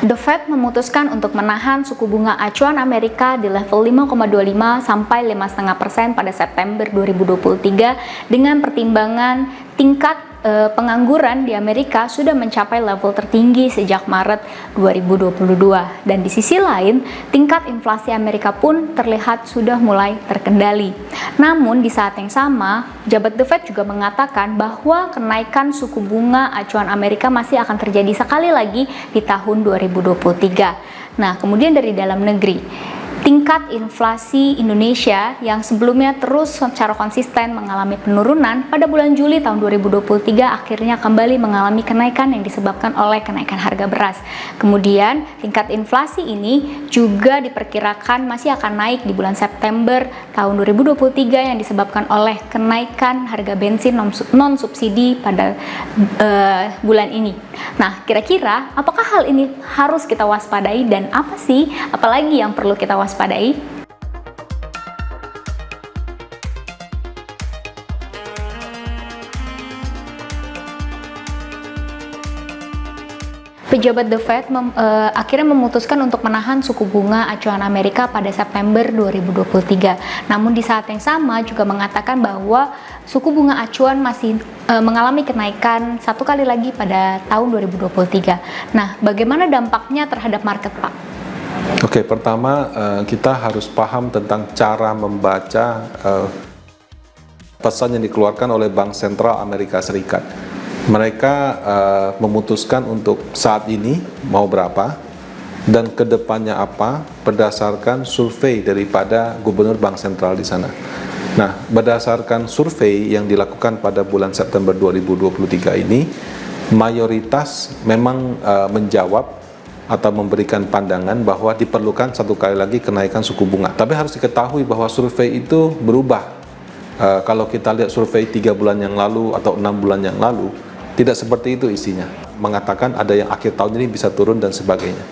The Fed memutuskan untuk menahan suku bunga acuan Amerika di level 5,25 sampai 5,5% pada September 2023 dengan pertimbangan tingkat pengangguran di Amerika sudah mencapai level tertinggi sejak Maret 2022 dan di sisi lain tingkat inflasi Amerika pun terlihat sudah mulai terkendali. Namun di saat yang sama, pejabat The Fed juga mengatakan bahwa kenaikan suku bunga acuan Amerika masih akan terjadi sekali lagi di tahun 2023. Nah, kemudian dari dalam negeri, tingkat inflasi Indonesia yang sebelumnya terus secara konsisten mengalami penurunan pada bulan Juli tahun 2023 akhirnya kembali mengalami kenaikan yang disebabkan oleh kenaikan harga beras. Kemudian tingkat inflasi ini juga diperkirakan masih akan naik di bulan September tahun 2023 yang disebabkan oleh kenaikan harga bensin non-subsidi pada bulan ini. Nah, kira-kira apakah hal ini harus kita waspadai dan apa sih apalagi yang perlu kita waspadai? Pejabat The Fed akhirnya memutuskan untuk menahan suku bunga acuan Amerika pada September 2023. Namun di saat yang sama juga mengatakan bahwa suku bunga acuan masih mengalami kenaikan satu kali lagi pada tahun 2023. Nah, bagaimana dampaknya terhadap market, Pak? Oke, pertama kita harus paham tentang cara membaca pesan yang dikeluarkan oleh Bank Sentral Amerika Serikat. Mereka memutuskan untuk saat ini mau berapa dan kedepannya apa berdasarkan survei daripada Gubernur Bank Sentral di sana. Nah, berdasarkan survei yang dilakukan pada bulan September 2023 ini, mayoritas memang menjawab atau memberikan pandangan bahwa diperlukan satu kali lagi kenaikan suku bunga. Tapi harus diketahui bahwa survei itu berubah. Kalau kita lihat survei 3 bulan yang lalu atau 6 bulan yang lalu, tidak seperti itu isinya. Mengatakan ada yang akhir tahun ini bisa turun dan sebagainya.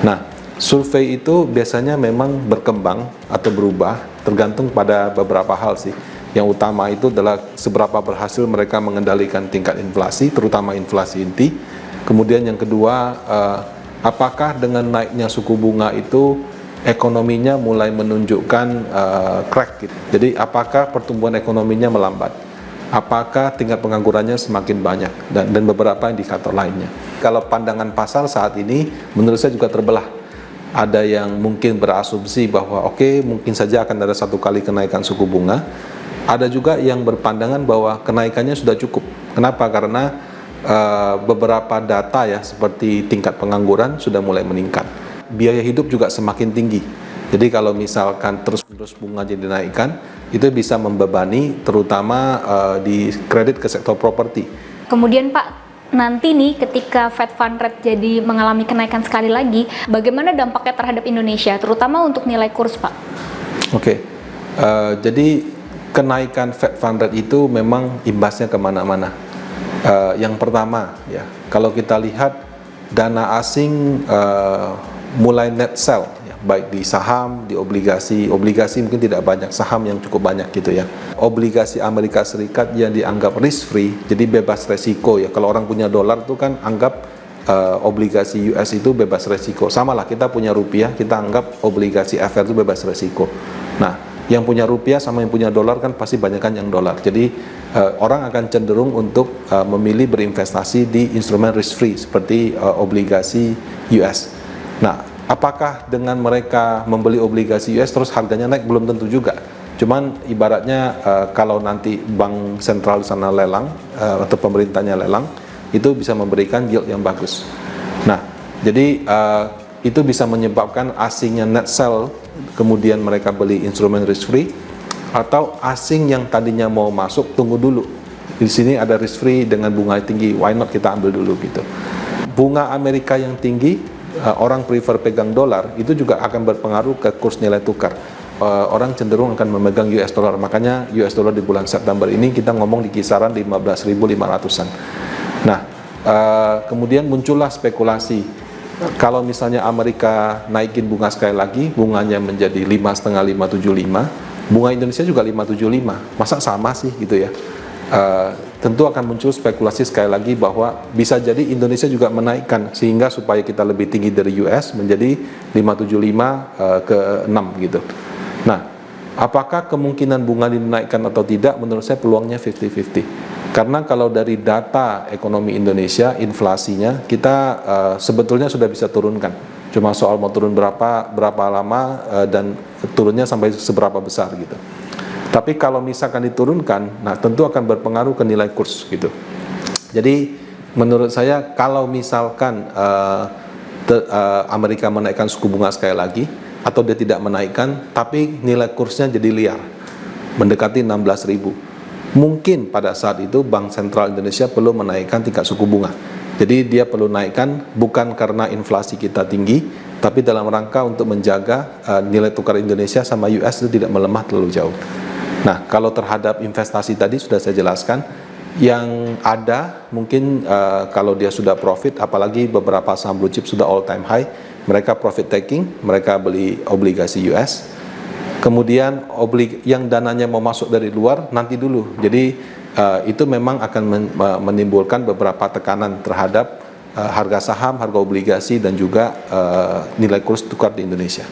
Nah, survei itu biasanya memang berkembang atau berubah tergantung pada beberapa hal sih. Yang utama itu adalah seberapa berhasil mereka mengendalikan tingkat inflasi, terutama inflasi inti. Kemudian yang kedua, apakah dengan naiknya suku bunga itu ekonominya mulai menunjukkan crack gitu. Jadi apakah pertumbuhan ekonominya melambat? Apakah tingkat penganggurannya semakin banyak dan beberapa indikator lainnya. Kalau pandangan pasar saat ini menurut saya juga terbelah. Ada yang mungkin berasumsi bahwa mungkin saja akan ada satu kali kenaikan suku bunga. Ada juga yang berpandangan bahwa kenaikannya sudah cukup. Kenapa? Karena beberapa data ya seperti tingkat pengangguran sudah mulai meningkat. Biaya hidup juga semakin tinggi. Jadi kalau misalkan terus-menerus bunga dinaikkan, itu bisa membebani terutama di kredit ke sektor properti. Kemudian Pak, nanti nih ketika Fed Fund Rate jadi mengalami kenaikan sekali lagi, bagaimana dampaknya terhadap Indonesia, terutama untuk nilai kurs, Pak? Jadi kenaikan Fed Fund Rate itu memang imbasnya kemana-mana. Yang pertama ya, kalau kita lihat dana asing mulai net sell ya, baik di saham, di obligasi mungkin tidak banyak, saham yang cukup banyak gitu ya. Obligasi Amerika Serikat yang dianggap risk free, jadi bebas resiko ya. Kalau orang punya dolar itu kan anggap obligasi US itu bebas resiko. Sama lah, kita punya rupiah, kita anggap obligasi FR itu bebas resiko. Nah, yang punya rupiah sama yang punya dolar kan pasti banyakkan yang dolar. Jadi orang akan cenderung untuk memilih berinvestasi di instrumen risk free seperti obligasi US. Nah, apakah dengan mereka membeli obligasi US terus harganya naik? Belum tentu juga. Cuman ibaratnya kalau nanti bank sentral di sana lelang atau pemerintahnya lelang, itu bisa memberikan yield yang bagus. Nah, jadi itu bisa menyebabkan asingnya net sell, kemudian mereka beli instrumen risk free, atau asing yang tadinya mau masuk tunggu dulu. Di sini ada risk free dengan bunga tinggi, why not kita ambil dulu gitu. Bunga Amerika yang tinggi, orang prefer pegang dolar, itu juga akan berpengaruh ke kurs nilai tukar. Orang cenderung akan memegang US dollar, makanya US dollar di bulan September ini kita ngomong di kisaran 15.500-an. Nah, kemudian muncullah spekulasi, kalau misalnya Amerika naikin bunga sekali lagi, bunganya menjadi 5,5, 5,75, bunga Indonesia juga 5,75, masa sama sih gitu ya. tentu akan muncul spekulasi sekali lagi bahwa bisa jadi Indonesia juga menaikkan sehingga supaya kita lebih tinggi dari US menjadi 575 ke 6 gitu. Nah, apakah kemungkinan bunga dinaikkan atau tidak? Menurut saya peluangnya 50-50. Karena kalau dari data ekonomi Indonesia, inflasinya kita sebetulnya sudah bisa turunkan. Cuma soal mau turun berapa lama dan turunnya sampai seberapa besar gitu. Tapi kalau misalkan diturunkan, nah tentu akan berpengaruh ke nilai kurs gitu. Jadi menurut saya kalau misalkan Amerika menaikkan suku bunga sekali lagi atau dia tidak menaikkan, tapi nilai kursnya jadi liar, mendekati 16.000. Mungkin pada saat itu Bank Sentral Indonesia perlu menaikkan tingkat suku bunga. Jadi dia perlu naikkan bukan karena inflasi kita tinggi, tapi dalam rangka untuk menjaga nilai tukar Indonesia sama US itu tidak melemah terlalu jauh. Nah, kalau terhadap investasi tadi sudah saya jelaskan, yang ada mungkin kalau dia sudah profit, apalagi beberapa saham blue chip sudah all time high, mereka profit taking, mereka beli obligasi US. Kemudian yang dananya mau masuk dari luar nanti dulu. Jadi itu memang akan menimbulkan beberapa tekanan terhadap harga saham, harga obligasi dan juga nilai kurs tukar di Indonesia.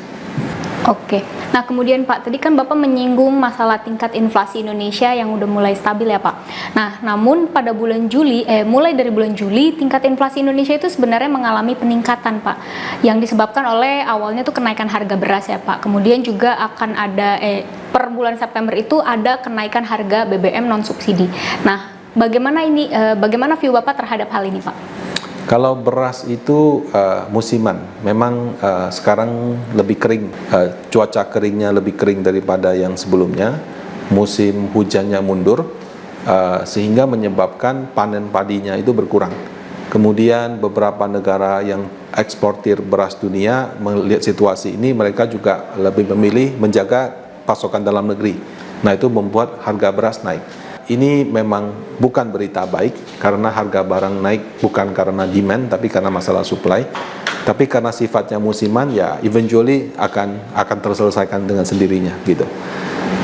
Oke, nah kemudian Pak, tadi kan Bapak menyinggung masalah tingkat inflasi Indonesia yang udah mulai stabil ya Pak. Nah, namun pada bulan Juli, mulai dari bulan Juli, tingkat inflasi Indonesia itu sebenarnya mengalami peningkatan Pak, yang disebabkan oleh awalnya tuh kenaikan harga beras ya Pak. Kemudian juga akan ada, per bulan September itu ada kenaikan harga BBM non subsidi. Nah, bagaimana view Bapak terhadap hal ini Pak? Kalau beras itu musiman, memang sekarang lebih kering, cuaca keringnya lebih kering daripada yang sebelumnya, musim hujannya mundur, sehingga menyebabkan panen padinya itu berkurang. Kemudian beberapa negara yang eksportir beras dunia melihat situasi ini, mereka juga lebih memilih menjaga pasokan dalam negeri. Nah, itu membuat harga beras naik. Ini memang bukan berita baik karena harga barang naik bukan karena demand tapi karena masalah supply. Tapi karena sifatnya musiman ya eventually akan terselesaikan dengan sendirinya gitu.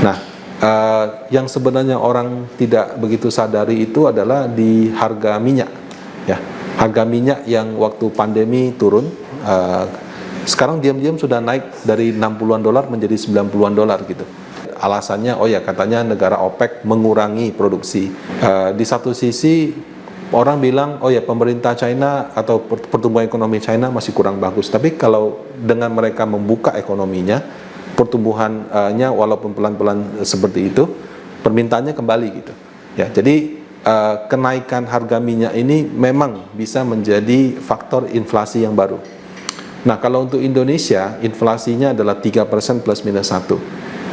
Nah, yang sebenarnya orang tidak begitu sadari itu adalah di harga minyak ya. Harga minyak yang waktu pandemi turun sekarang diam-diam sudah naik dari 60-an dolar menjadi 90-an dolar gitu. Alasannya, katanya negara OPEC mengurangi produksi. Di satu sisi orang bilang, pemerintah China atau pertumbuhan ekonomi China masih kurang bagus. Tapi kalau dengan mereka membuka ekonominya, pertumbuhannya walaupun pelan-pelan seperti itu, permintaannya kembali gitu. Ya, jadi kenaikan harga minyak ini memang bisa menjadi faktor inflasi yang baru. Nah, kalau untuk Indonesia, inflasinya adalah 3% plus minus 1.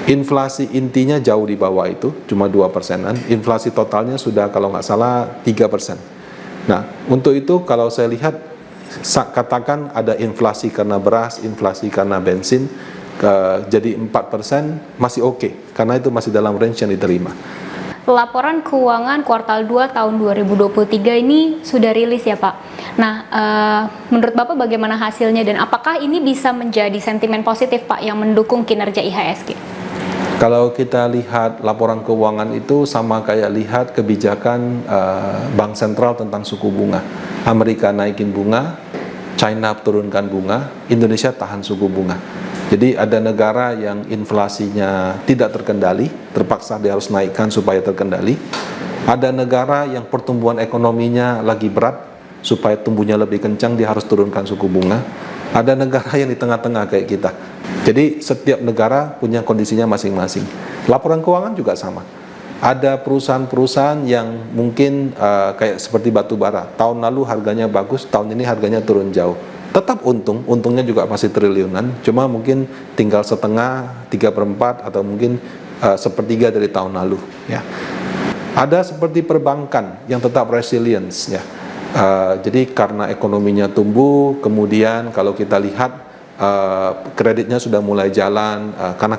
Inflasi intinya jauh di bawah itu, cuma 2%-an. Inflasi totalnya sudah kalau nggak salah 3%. Nah, untuk itu kalau saya lihat, katakan ada inflasi karena beras, inflasi karena bensin, jadi 4% masih oke, karena itu masih dalam range yang diterima. Laporan keuangan kuartal 2 tahun 2023 ini sudah rilis ya Pak. Nah, menurut Bapak bagaimana hasilnya dan apakah ini bisa menjadi sentimen positif Pak yang mendukung kinerja IHSG? Kalau kita lihat laporan keuangan itu sama kayak lihat kebijakan Bank Sentral tentang suku bunga. Amerika naikin bunga, China turunkan bunga, Indonesia tahan suku bunga. Jadi ada negara yang inflasinya tidak terkendali, terpaksa dia harus naikkan supaya terkendali. Ada negara yang pertumbuhan ekonominya lagi berat, supaya tumbuhnya lebih kencang dia harus turunkan suku bunga. Ada negara yang di tengah-tengah kayak kita. Jadi setiap negara punya kondisinya masing-masing. Laporan keuangan juga sama. Ada perusahaan-perusahaan yang mungkin kayak seperti batu bara. Tahun lalu harganya bagus, tahun ini harganya turun jauh. Tetap untungnya juga masih triliunan. Cuma mungkin tinggal setengah, 3/4 atau mungkin sepertiga dari tahun lalu. Ya. Ada seperti perbankan yang tetap resilience. Ya. Jadi karena ekonominya tumbuh, kemudian kalau kita lihat kreditnya sudah mulai jalan, karena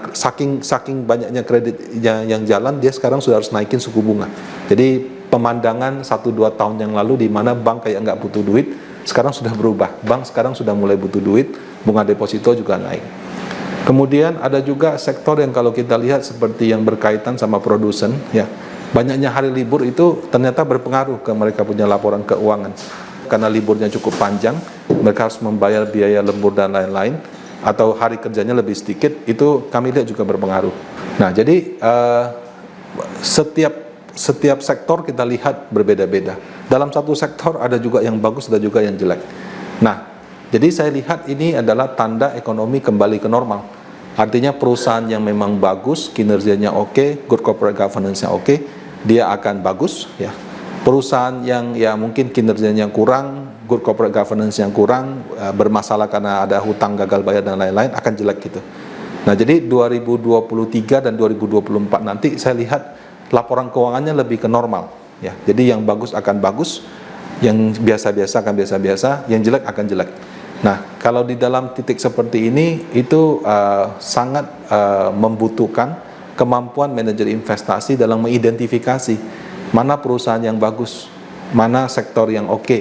saking banyaknya kredit yang jalan, dia sekarang sudah harus naikin suku bunga. Jadi pemandangan 1-2 tahun yang lalu di mana bank kayak nggak butuh duit, sekarang sudah berubah. Bank sekarang sudah mulai butuh duit, bunga deposito juga naik. Kemudian ada juga sektor yang kalau kita lihat seperti yang berkaitan sama produsen, ya, Banyaknya hari libur itu ternyata berpengaruh ke mereka punya laporan keuangan. Karena liburnya cukup panjang, mereka harus membayar biaya lembur dan lain-lain, atau hari kerjanya lebih sedikit, itu kami lihat juga berpengaruh. Nah, jadi setiap sektor kita lihat berbeda-beda. Dalam satu sektor ada juga yang bagus, ada juga yang jelek. Nah, jadi saya lihat ini adalah tanda ekonomi kembali ke normal. Artinya perusahaan yang memang bagus, kinerjanya oke, good corporate governance-nya oke, dia akan bagus, ya. Perusahaan yang ya mungkin kinerjanya kurang, good corporate governance yang kurang, bermasalah karena ada hutang gagal bayar dan lain-lain, akan jelek gitu. Nah, jadi 2023 dan 2024 nanti saya lihat laporan keuangannya lebih ke normal, ya. Jadi yang bagus akan bagus, yang biasa-biasa akan biasa-biasa, yang jelek akan jelek. Nah, kalau di dalam titik seperti ini itu sangat membutuhkan kemampuan manajer investasi dalam mengidentifikasi mana perusahaan yang bagus, mana sektor yang oke,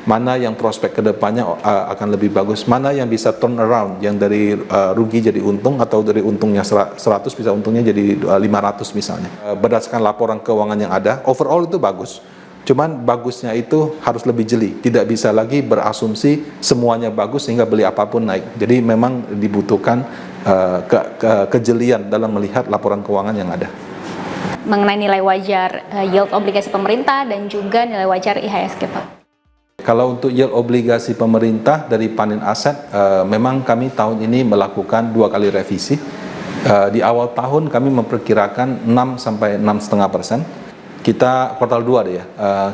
mana yang prospek kedepannya akan lebih bagus, mana yang bisa turn around, yang dari rugi jadi untung, atau dari untungnya 100 bisa untungnya jadi 500 misalnya. Berdasarkan laporan keuangan yang ada, overall itu bagus. Cuman bagusnya itu harus lebih jeli, tidak bisa lagi berasumsi semuanya bagus sehingga beli apapun naik. Jadi memang dibutuhkan kejelian dalam melihat laporan keuangan yang ada. Mengenai nilai wajar yield obligasi pemerintah dan juga nilai wajar IHSG, Pak. Kalau untuk yield obligasi pemerintah dari Panin Aset, memang kami tahun ini melakukan 2 kali revisi. Di awal tahun kami memperkirakan 6 sampai 6,5%. Kita kuartal 2 deh ya,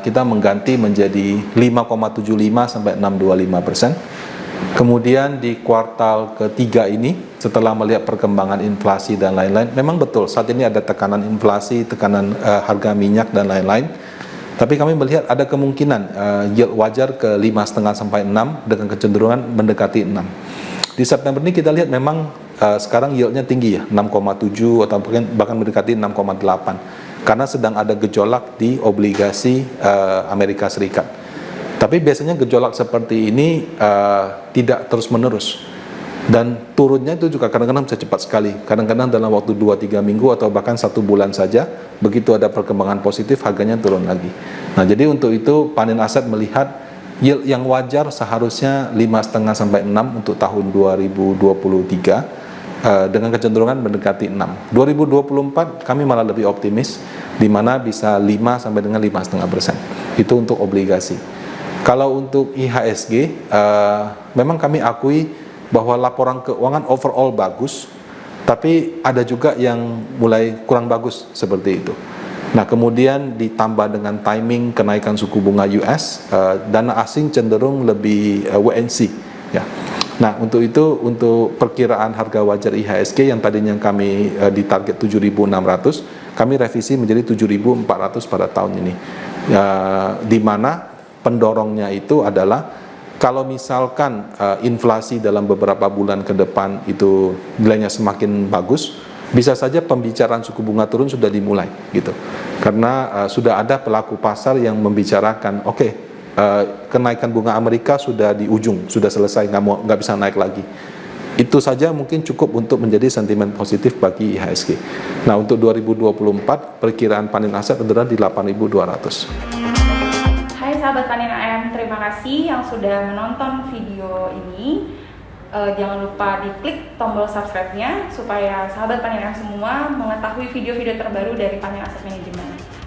kita mengganti menjadi 5,75 sampai 6,25%. Kemudian di kuartal ketiga ini, setelah melihat perkembangan inflasi dan lain-lain, memang betul saat ini ada tekanan inflasi, tekanan harga minyak dan lain-lain. Tapi kami melihat ada kemungkinan yield wajar ke 5,5 sampai 6 dengan kecenderungan mendekati 6. Di September ini kita lihat memang sekarang yieldnya tinggi ya, 6,7 atau bahkan mendekati 6,8. Karena sedang ada gejolak di obligasi Amerika Serikat. Tapi biasanya gejolak seperti ini tidak terus-menerus. Dan turunnya itu juga kadang-kadang bisa cepat sekali. Kadang-kadang dalam waktu 2-3 minggu atau bahkan 1 bulan saja, begitu ada perkembangan positif, harganya turun lagi. Nah, jadi untuk itu Panin Aset melihat yield yang wajar seharusnya 5,5 sampai 6 untuk tahun 2023. Dengan kecenderungan mendekati 6. 2024 kami malah lebih optimis, di mana bisa 5 sampai dengan 5,5%. Itu untuk obligasi. Kalau untuk IHSG, memang kami akui bahwa laporan keuangan overall bagus, tapi ada juga yang mulai kurang bagus seperti itu. Nah, kemudian ditambah dengan timing kenaikan suku bunga US, dana asing cenderung lebih wait and see, ya. Nah, untuk itu, untuk perkiraan harga wajar IHSG yang tadinya kami ditarget 7.600, kami revisi menjadi 7.400 pada tahun ini. Di mana pendorongnya itu adalah kalau misalkan inflasi dalam beberapa bulan ke depan itu nilainya semakin bagus, bisa saja pembicaraan suku bunga turun sudah dimulai gitu. Karena sudah ada pelaku pasar yang membicarakan, oke, kenaikan bunga Amerika sudah di ujung, sudah selesai, nggak bisa naik lagi. Itu saja mungkin cukup untuk menjadi sentimen positif bagi IHSG. Nah, untuk 2024 perkiraan Panin Aset adalah di 8.200. Hai sahabat Panin AM, terima kasih yang sudah menonton video ini. Jangan lupa diklik tombol subscribe-nya supaya sahabat Panin AM semua mengetahui video-video terbaru dari Panin Asset Management.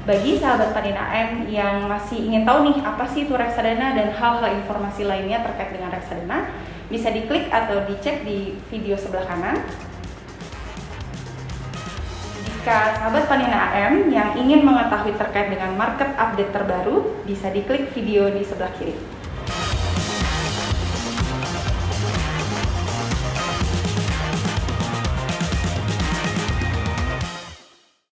Bagi sahabat Panin AM yang masih ingin tahu nih apa sih itu reksadana dan hal-hal informasi lainnya terkait dengan reksadana, bisa diklik atau dicek di video sebelah kanan. Jika sahabat Panin AM yang ingin mengetahui terkait dengan market update terbaru, bisa diklik video di sebelah kiri.